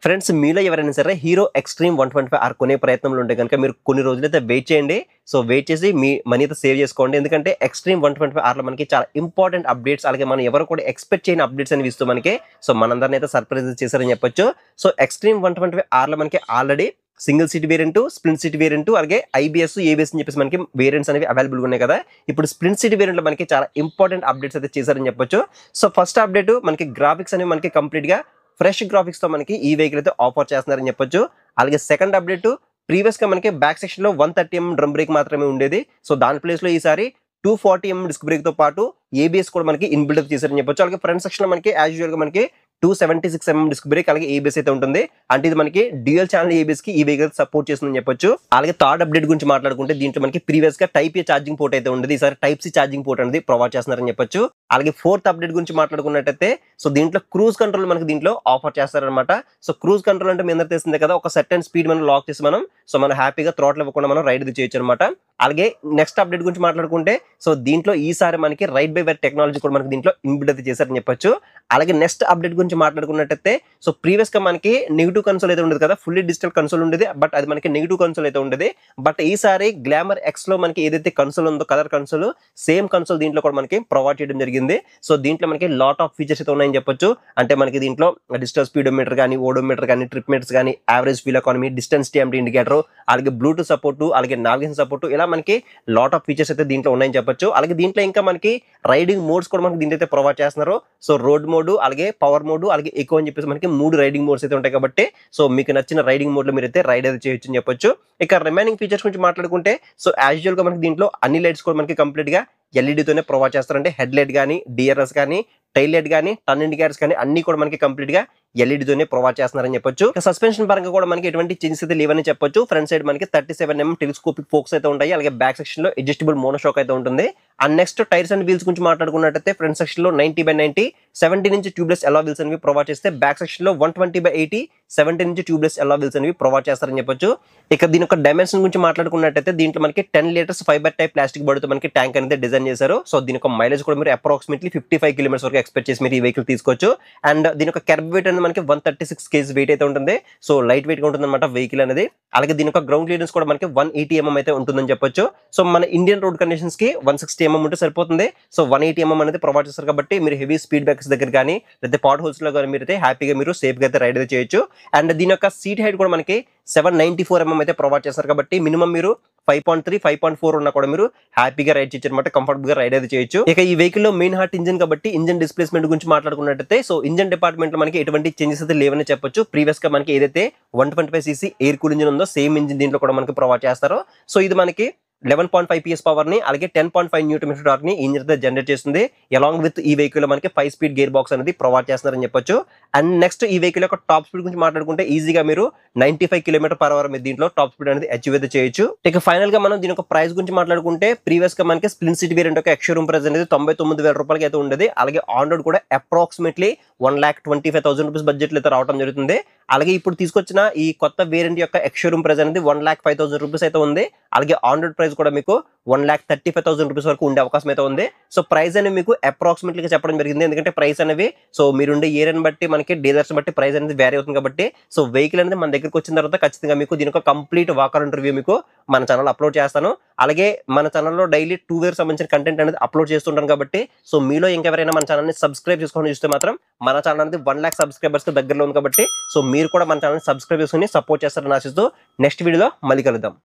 Friends మీలో ఎవరైనా సరే హీరో ఎక్స్ట్రీమ్ 125 ఆర్ కొనే ప్రయత్నంలో ఉంటే కనుక మీరు కొన్ని రోజులైతే వెయిట్ చేయండి. సో వెయిట్ చేసి మీ మనీ అయితే సేవ్ చేసుకోండి. ఎందుకంటే ఎక్స్ట్రీమ్ 125 ఆర్లో మనకి చాలా ఇంపార్టెంట్ అప్డేట్స్, అలాగే మనం ఎవరు కూడా ఎక్స్పెక్ట్ చేయని అప్డేట్స్ అనేవి ఇస్తూ మనకి సో మనందరిని అయితే సర్ప్రైజ్ చేశారని చెప్పొచ్చు. సో ఎక్స్ట్రీమ్ 125 ఆర్లో మనకి already single seat variant, splint seat variant, అలాగే ఐబీఎస్, ఏబిఎస్ అని చెప్పేసి మనకి వేరియంట్స్ అనేవి అవైలబుల్గా ఉన్నాయి కదా. ఇప్పుడు స్ప్లింట్ సీట్ వేరియంట్ లో మనకి చాలా ఇంపార్టెంట్ అప్డేట్స్ అయితే చేశారని చెప్పొచ్చు. సో ఫస్ట్ అప్డేట్ మనకి గ్రాఫిక్స్ అనేవి మనకి కంప్లీట్ గా ఫ్రెష్ గ్రాఫిక్స్ తో మనకి ఈ వెహికల్ అయితే ఆఫర్ చేస్తున్నారని చెప్పొచ్చు. అలాగే సెకండ్ అప్డేట్ ప్రీవియస్ గా మనకి బ్యాక్ సెక్షన్ లో 130mm డ్రమ్ బ్రేక్ మాత్రమే ఉండేది. సో దాని ప్లేస్ లో ఈసారి 240mm డిస్క్ బ్రేక్ తో పాటు ఏబిఎస్ కూడా మనకి ఇన్బిల్డ్ చేశారని చెప్పొచ్చు. అలాగే ఫ్రంట్ సెక్షన్ లో మనకి యాజ్ యూజువల్ గా మనకి 276mm డిస్క్ బ్రేక్ అలాగే ఏబిఎస్ అయితే ఉంటుంది. అంటే ఇది మనకి డ్యూయల్ ఛానల్ ఏబిఎస్ కి ఈ వెహికల్ సపోర్ట్ చేస్తుందని చెప్పొచ్చు. అలాగే థర్డ్ అప్డేట్ గురించి మాట్లాడుకుంటే దీంట్లో మనకి ప్రీవియస్ గా టైప్ ఏ ఛార్జింగ్ పోర్ట్ అయితే ఉండేది, ఈసారి టైప్ సి ఛార్జింగ్ పోర్ట్ అనేది ప్రొవైడ్ చేస్తున్నారని చెప్పొచ్చు. అలాగే ఫోర్త్ అప్డేట్ గురించి మాట్లాడుకున్నట్టయితే సో దీంట్లో క్రూజ్ కంట్రోల్ మనకి దీంట్లో ఆఫర్ చేస్తారనమాట. సో క్రూజ్ కంట్రోల్ అంటే మీ అందరూ తెలిసిందే కదా, ఒక సర్టెన్ స్పీడ్ మనం లాక్ చేసి మనం హ్యాపీగా థ్రాటిల్ ఇవ్వకుండా మనం రైడ్ చేయొచ్చు అనమాట. అలాగే నెక్స్ట్ అప్డేట్ గురించి మాట్లాడుకుంటే సో దీంట్లో ఈసారి మనకి రైడ్ బై వైర్ టెక్నాలజీ కూడా మనకి దీంట్లో ఇన్బిల్డ్ అయితే చేశారని చెప్పొచ్చు. అలాగే నెక్స్ట్ అప్డేట్ గురించి మాట్లాడుకున్నట్టయితే సో ప్రీవియస్ గా మనకి నెగిటివ్ కన్సోల్ అయితే ఉండేది కదా, ఫుల్లీ డిజిటల్ కన్సోల్ ఉండేది, బట్ అది మనకి నెగిటివ్ కన్సోల్ అయితే ఉండేది. బట్ ఈసారి గ్లామర్ ఎక్స్ లో మనకి ఏదైతే కన్సోల్ ఉందో కలర్ కన్సోల్, సేమ్ కన్సోల్ దీంట్లో కూడా మనకి ప్రొవైడ్ చేయడం జరిగింది. సో దీంట్లో మనకి లాట్ ఆఫ్ ఫీచర్స్ అయితే ఉన్నాయని చెప్పొచ్చు. అంటే మనకి దీంట్లో డిజిటల్ స్పీడోమీటర్ కానీ, ఓడోమీటర్ కానీ, ట్రిప్ మీటర్స్ కానీ, average fuel economy, distance TMT indicator, అలాగే బ్లూటూత్ సపోర్ట్, అలాగే నావిగేషన్ సపోర్ట్, ఇలా మనకి లాట్ ఆఫ్ ఫీచర్స్ అయితే దీంట్లో ఉన్నాయని చెప్పొచ్చు. అలాగే దీంట్లో ఇంకా మనకి రైడింగ్ మోడ్స్ కూడా మనకి దీంట్లో అయితే ప్రొవైడ్ చేస్తున్నారు. సో రోడ్ మోడ్, అలాగే పవర్ మోడ్, అలాగే ఎకో అని చెప్పేసి మనకి 3 రైడింగ్ మోడ్స్ అయితే ఉంటాయి కాబట్టి సో మీకు నచ్చిన రైడింగ్ మోడ్ లో మీరు అయితే రైడ్ అయితే చేయొచ్చు అని చెప్పొచ్చు. ఇక రిమైనింగ్ ఫీచర్స్ గురించి మాట్లాడుకుంటే సో యాజ్ యూజువల్ గా మనకి దీంట్లో అన్ని లైట్స్ కూడా మనకి కంప్లీట్ గా ఎల్ఈడితోనే ప్రొవైడ్ చేస్తారంటే హెడ్ లైట్ కానీ, డిఆర్ఎస్ కానీ, టైల్ లైట్ కానీ, టర్న్ ఇండికేటర్స్ కానీ అన్ని కూడా మనకి కంప్లీట్ గా ఎల్ఈడితోనే ప్రొవైడ్ చేస్తున్నారని చెప్పొచ్చు. సస్పెన్షన్ పరంగా కూడా మనకి ఎటువంటి చేంజెస్ అయితే లేవని చెప్పొచ్చు. ఫ్రంట్ సైడ్ మనకి 37mm టెలిస్కోపిక్ ఫోక్స్ అయితే ఉంటాయి, అలాగే బ్యాక్ సెక్షన్ లో అడ్జస్టబుల్ మోనోషాక్ అయితే ఉంటుంది. And next tyres and wheels గురించి మాట్లాడుకున్నట్టయితే ఫ్రంట్ సెక్షన్ లో 90/90 17 ఇంచ్ ట్యూబ్లెస్ అలా వీల్స్ అనేవి ప్రొవైడ్ చేస్తే, బ్యాక్ సెక్షన్ లో 120/80 17 ఇంచ్ ట్యూబ్లెస్ అలా వీల్స్ అనేవి ప్రొవైడ్ చేస్తారని చెప్పొచ్చు. ఇక దీని యొక్క డైమెన్షన్ గురించి మాట్లాడుకున్నట్టయితే దీంట్లో మనకి 10 లీటర్స్ ఫైబర్ టైప్ ప్లాస్టిక్ బడుతో మనకి ట్యాంక్ అనేది డిజైన్ చేశారు. సో దీని యొక్క మైలేజ్ కూడా మీరు అప్రాక్సిమేట్లీ 55 కిలోమీటర్స్ వరకు ఎక్స్పెక్ట్ చేసి మీరు ఈ వెహికల్ తీసుకోవచ్చు. అండ్ దీని యొక్క కెర్బ్ వెయిట్ అనేది మనకి 136 kg వెయిట్ అయితే ఉంటుంది. సో లైట్ వెయిట్ గా ఉంటుంది అనమాట వెహికల్ అనేది. అలాగే దీని యొక్క గ్రౌండ్ క్లియరెన్స్ కూడా మనకి 180mm అయితే ఉంటుందని చెప్పొచ్చు. సో మన ఇండియన్ రోడ్ కండిషన్స్ కి 160mm ఉంటే సరిపోతుంది. సో 180mm అనేది ప్రొవైడ్ చేస్తారు కాబట్టి మీరు హెవీ స్పీడ్ బ్రేకర్స్ దగ్గర కానీ లేదా పాట్ హోల్స్ లో కానీ మీరు అయితే హ్యాపీగా మీరు సేఫ్ గా అయితే రైడ్ అయితే చేయొచ్చు. అండ్ దీని యొక్క సీట్ హైట్ కూడా మనకి 794mm అయితే ప్రొవైడ్ చేస్తారు కాబట్టి మినిమం మీరు 5.3, 5.4 ఉన్నా కూడా మీరు హ్యాపీగా రైడ్ చేయొచ్చు అనమాట, కంఫర్టబుల్ గా రైడ్ అయితే చేయొచ్చు. ఇక ఈ వెహికల్ లో మెయిన్ హార్ట్ ఇంజిన్ కాబట్టి ఇంజిన్ డిస్ప్లేస్మెంట్ గురించి మాట్లాడుకున్నట్టయితే సో ఇంజిన్ డిపార్ట్మెంట్ లో మనకి ఎటువంటి చేంజెస్ అయితే లేవని చెప్పొచ్చు. ప్రీవియస్ గా మనకి ఏదైతే 125cc ఎయిర్ కూల్ ఇంజిన్ ఉందో సేమ్ ఇంజిన్ దీంట్లో కూడా మనకి ప్రొవైడ్ చేస్తారు. సో ఇది మనకి 11.5 PS పవర్ ని అలాగే 10.5 Nm టార్క్ ని ఇంజిన్ అయితే జనరేట్ చేస్తుంది. అలాంగ్ విత్ ఈ వెహికల్ మనకి 5 స్పీడ్ గేర్ బాక్స్ అనేది ప్రొవైడ్ చేస్తున్నారని చెప్పొచ్చు. అండ్ నెక్స్ట్ ఈ వెహికల్ యొక్క టాప్ స్పీడ్ గురించి మాట్లాడుకుంటే ఈజీగా మీరు 95 km/h మీద దీంట్లో టాప్ స్పీడ్ అనేది అచీవ్ అయితే చేయొచ్చు. ఇక ఫైనల్ గా మనం దీని యొక్క ప్రైస్ గురించి మాట్లాడుకుంటే ప్రీవియస్ గా మనకి స్ప్లింట్ సీట్ వేరియంట్ యొక్క ఎక్స్‌షోరూమ్ ప్రైస్ అనేది 99,000 రూపాయలకి అయితే ఉండేది. అలాగే ఆన్ రోడ్ కూడా అప్రాక్సిమేట్లీ 1,25,000 రూపీస్ బడ్జెట్ లో అయితే రావడం జరుగుతుంది. అలాగే ఇప్పుడు తీసుకొచ్చిన ఈ కొత్త వేరియంట్ యొక్క ఎక్స్‌షోరూమ్ ప్రైస్ అనేది 1,05,000 రూపీస్ అయితే ఉంది. అలాగే ఆన్ రోడ్ ప్రైస్ కూడా మీకు 1,35,000 రూపీస్ వరకు ఉండే అవకాశం అయితే ఉంది. సో ప్రైస్ అనేది మీకు అప్రాక్సిమేట్లీగా చెప్పడం జరిగింది, ఎందుకంటే ప్రైస్ అనేవి సో మీరుండే ఏరియాని బట్టి మనకి డీలర్స్ బట్టి ప్రైస్ అనేది వేరీ అవుతుంది కాబట్టి సో వెహికల్ అనేది మన దగ్గరికి వచ్చిన తర్వాత ఖచ్చితంగా మీకు దీని యొక్క కంప్లీట్ వాకర్ ఇంటర్వ్యూ మీకు మన ఛానల్ అప్లోడ్ చేస్తాను. అలాగే మన ఛానల్లో డైలీ 2 వీలర్ సంబంధించిన కంటెంట్ అనేది అప్లోడ్ చేస్తుంటాను కాబట్టి సో మీలో ఇంకెవరైనా మన ఛానల్ని సబ్స్క్రైబ్ చేసుకొని చూస్తే మాత్రం మన ఛానల్ అనేది 1 lakh సబ్స్క్రైబర్స్ దగ్గరలో ఉంది కాబట్టి సో మీరు కూడా మన ఛానల్ని సబ్స్క్రైబ్ చేసుకొని సపోర్ట్ చేస్తారని ఆశిస్తూ నెక్స్ట్ వీడియోలో మళ్ళీ కలుద్దాం.